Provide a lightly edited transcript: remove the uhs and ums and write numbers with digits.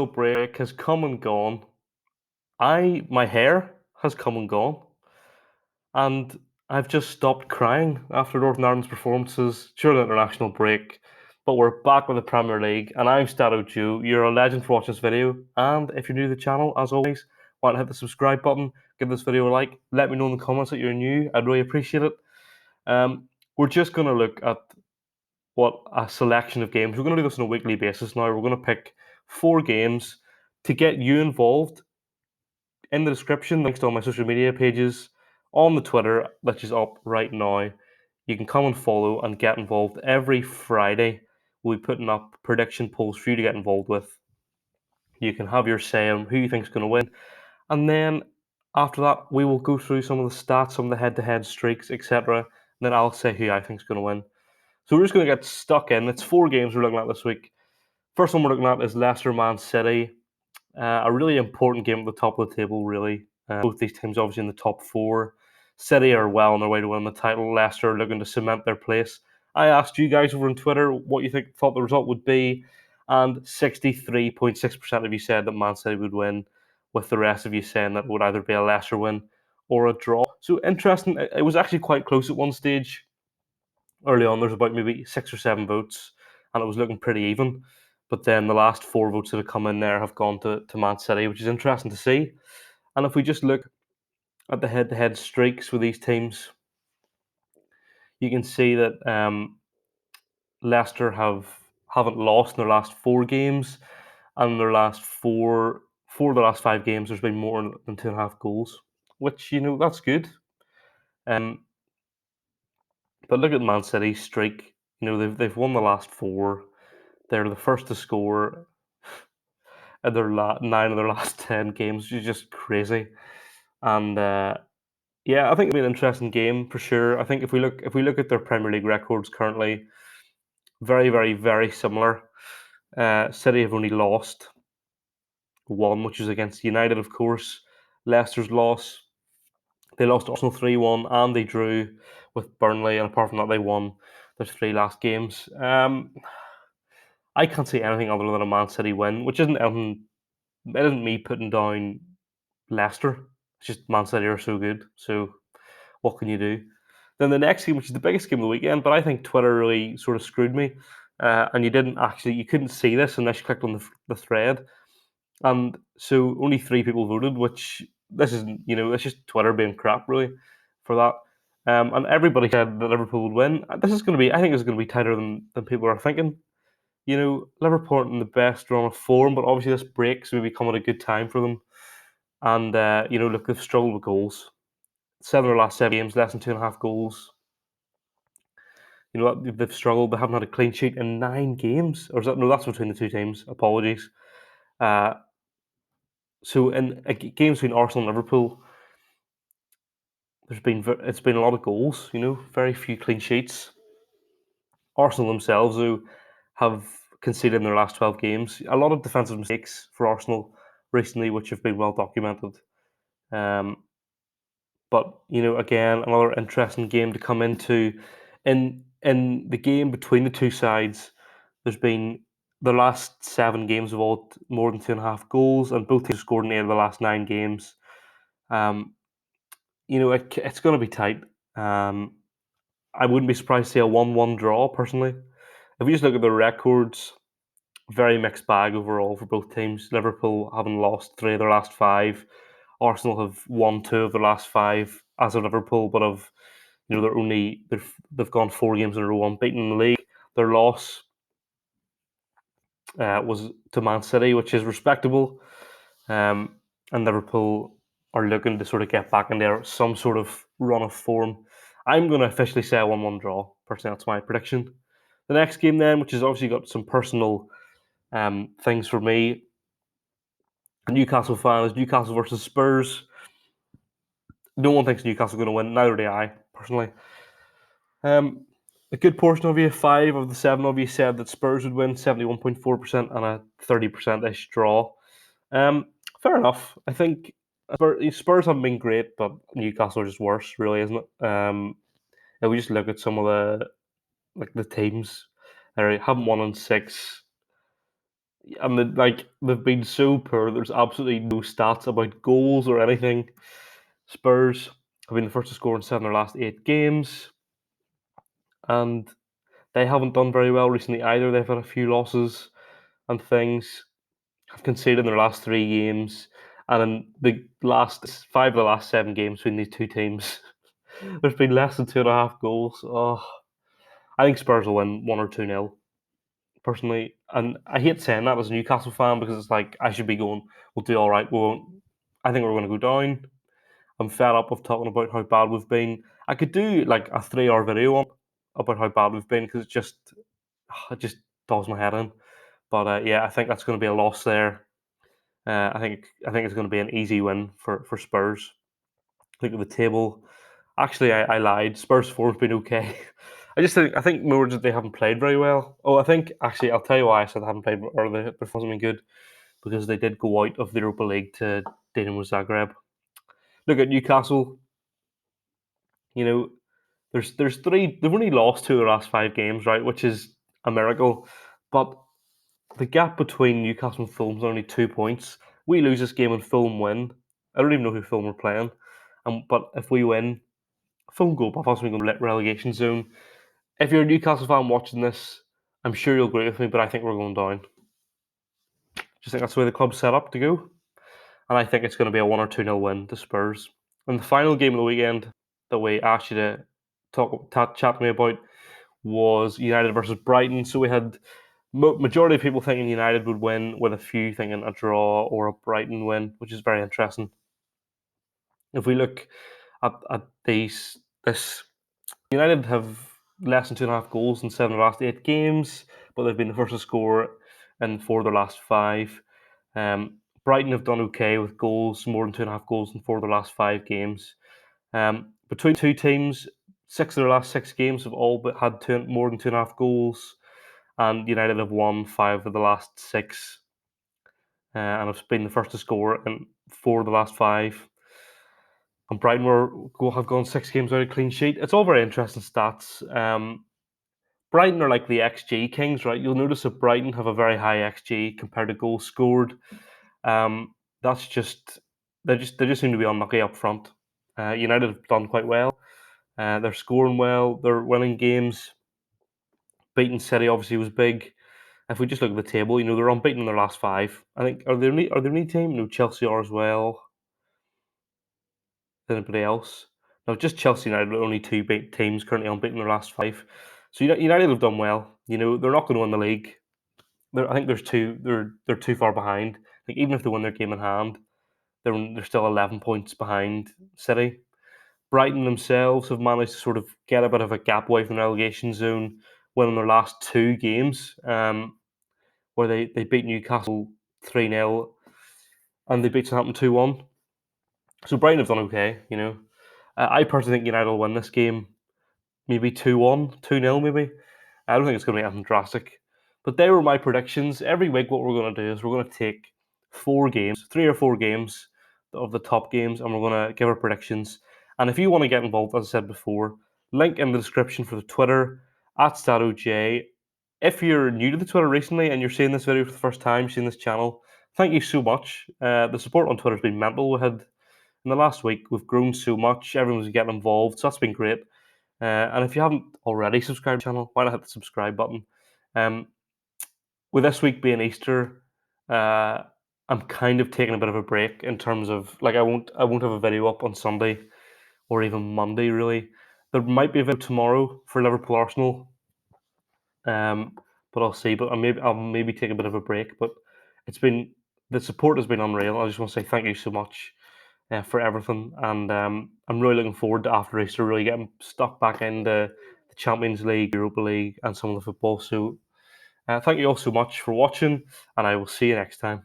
break has come and gone. My hair has come and gone, and I've just stopped crying after Northern Ireland's performances during the international break. But we're back with the Premier League, and I'm StattoJoe. You're a legend for watching this video, and if you're new to the channel, as always, why not hit the subscribe button, give this video a like, let me know in the comments that you're new. I'd really appreciate it. We're just going to look at what a selection of games. We're going to do this on a weekly basis now. We're going to pick 4 games to get you involved. In the description, links to all my social media pages, on the Twitter, which is up right now. You can come and follow and get involved. Every Friday, we'll be putting up prediction polls for you to get involved with. You can have your say on who you think is going to win. And then after that, we will go through some of the stats, some of the head-to-head streaks, etc. And then I'll say who I think is going to win. So we're just going to get stuck in. It's 4 games we're looking at this week. First one we're looking at is Leicester Man City. A really important game at the top of the table, really. Both these teams obviously in the top 4. City are well on their way to win the title. Leicester are looking to cement their place. I asked you guys over on Twitter what you thought the result would be, and 63.6% of you said that Man City would win, with the rest of you saying that it would either be a Leicester win or a draw. So interesting. It was actually quite close at one stage. Early on, there's about maybe 6 or 7 votes, and it was looking pretty even. But then the last 4 votes that have come in there have gone to Man City, which is interesting to see. And if we just look at the head-to-head streaks with these teams, you can see that Leicester haven't lost in their last 4 games, and in their last 4 of the last 5 games, there's been more than 2.5 goals, which that's good. But look at Man City's streak. They've won the last 4. They're the first to score in their 9 of their last 10 games, which is just crazy. And yeah, I think it'll be an interesting game for sure. I think if we look at their Premier League records currently, very, very, very similar. City have only lost 1, which is against United, of course. Leicester's loss, they lost to Arsenal 3-1, and they drew with Burnley, and apart from that, they won their 3 last games. I can't see anything other than a Man City win, which isn't anything. It isn't me putting down Leicester. It's just Man City are so good. So what can you do? Then the next game, which is the biggest game of the weekend, but I think Twitter really sort of screwed me. And you couldn't see this unless you clicked on the thread. And so only 3 people voted, which this isn't, it's just Twitter being crap really for that. And everybody said that Liverpool would win. I think this is going to be tighter than people are thinking. Liverpool aren't in the best run of form, but obviously this break's maybe come at a good time for them. And look, they've struggled with goals. 7 of their last 7 games, less than 2.5 goals. They've struggled. They haven't had a clean sheet in 9 games. Or is that no? That's between the 2 teams. Apologies. So in games between Arsenal and Liverpool, it's been a lot of goals. Very few clean sheets. Arsenal themselves, though, have conceded in their last 12 games. A lot of defensive mistakes for Arsenal recently, which have been well documented. But again, another interesting game to come into. In the game between the 2 sides, there's been the last 7 games of all more than 2.5 goals, and both teams scored in 8 of the last 9 games. It's going to be tight. I wouldn't be surprised to see a 1-1 draw, personally. If you just look at the records, very mixed bag overall for both teams. Liverpool having lost 3 of their last 5. Arsenal have won 2 of their last 5 as of Liverpool, but they've gone 4 games in a row unbeaten in the league. Their loss was to Man City, which is respectable. And Liverpool are looking to sort of get back in there, some sort of run of form. I'm going to officially say a 1-1 draw. Personally, that's my prediction. The next game then, which has obviously got some personal things for me. A Newcastle fan is Newcastle versus Spurs. No one thinks Newcastle are going to win. Neither do I, personally. A good portion of you, 5 of the 7 of you, said that Spurs would win, 71.4%, and a 30%-ish draw. Fair enough. I think Spurs haven't been great, but Newcastle are just worse, really, isn't it? If we just look at some of the teams, they haven't won in 6. and they've been so poor. There's absolutely no stats about goals or anything. Spurs have been the first to score in 7 of their last 8 games, and they haven't done very well recently either. They've had a few losses and things. Have conceded in their last 3 games, and in the last 5 of the last 7 games between these two teams, there's been less than 2.5 goals. Oh, I think Spurs will win 1 or 2-0. Personally, and I hate saying that as a Newcastle fan because it's like I should be going, we'll do all right. We won't. I think we're going to go down. I'm fed up of talking about how bad we've been. I could do like a 3-hour video on about how bad we've been because it just does my head in. But yeah, I think that's going to be a loss there. I think it's going to be an easy win for Spurs. Look at the table. Actually, I lied. Spurs form's been okay. I think more that they haven't played very well. Oh, I think actually I'll tell you why I said they haven't played or their performance has been good because they did go out of the Europa League to Dinamo Zagreb. Look at Newcastle. You know, there's 3. They've only lost 2 of their last 5 games, right? Which is a miracle. But the gap between Newcastle and Fulham is only 2 points. We lose this game and Fulham win. I don't even know who Fulham are playing. But if we win, Fulham go above us, we go relegation zone. If you're a Newcastle fan watching this, I'm sure you'll agree with me, but I think we're going down. Just think that's the way the club's set up to go. And I think it's going to be a 1 or 2-0 win to Spurs. And the final game of the weekend that we asked you to chat to me about was United versus Brighton. So we had majority of people thinking United would win, with a few thinking a draw or a Brighton win, which is very interesting. If we look at this United have less than 2.5 goals in 7 of the last 8 games, but they've been the first to score in 4 of their last 5. Brighton have done okay with goals, more than 2.5 goals in 4 of their last 5 games. Between two teams, 6 of their last 6 games have all but had more than 2.5 goals, and United have won 5 of the last 6, and have been the first to score in 4 of the last 5. And Brighton have gone 6 games without a clean sheet. It's all very interesting stats. Brighton are like the XG kings, right? You'll notice that Brighton have a very high XG compared to goals scored. That's just they just seem to be unlucky up front. United have done quite well. They're scoring well. They're winning games. Beating City obviously was big. If we just look at the table, they're unbeaten in their last 5. I think are they only team? No, Chelsea are as well. Anybody else? No, just Chelsea United are only 2 teams currently unbeaten in their last 5. So United have done well. They're not going to win the league. I think they're too far behind. Like even if they win their game in hand, they're still 11 points behind City. Brighton themselves have managed to sort of get a bit of a gap away from the relegation zone, winning their last 2 games, where they beat Newcastle 3-0 and they beat Southampton 2-1. So Brighton have done okay. I personally think United will win this game, maybe 2-1, 2-0 maybe. I don't think it's going to be anything drastic. But they were my predictions. Every week, what we're going to do is we're going to take 4 games, 3 or 4 games of the top games, and we're going to give our predictions. And if you want to get involved, as I said before, link in the description for the Twitter at StattoJoe. If you're new to the Twitter recently and you're seeing this video for the first time, seeing this channel, thank you so much. The support on Twitter has been mental. We had in the last week, we've grown so much. Everyone's getting involved, so that's been great. And if you haven't already subscribed to the channel, why not hit the subscribe button? With this week being Easter, I'm kind of taking a bit of a break in terms of I won't have a video up on Sunday or even Monday really. There might be a video tomorrow for Liverpool Arsenal, but I'll see. But I'll maybe take a bit of a break. But the support has been unreal. I just want to say thank you so much for everything, and I'm really looking forward to after Easter really getting stuck back into the Champions League, Europa League, and some of the football. So thank you all so much for watching, and I will see you next time.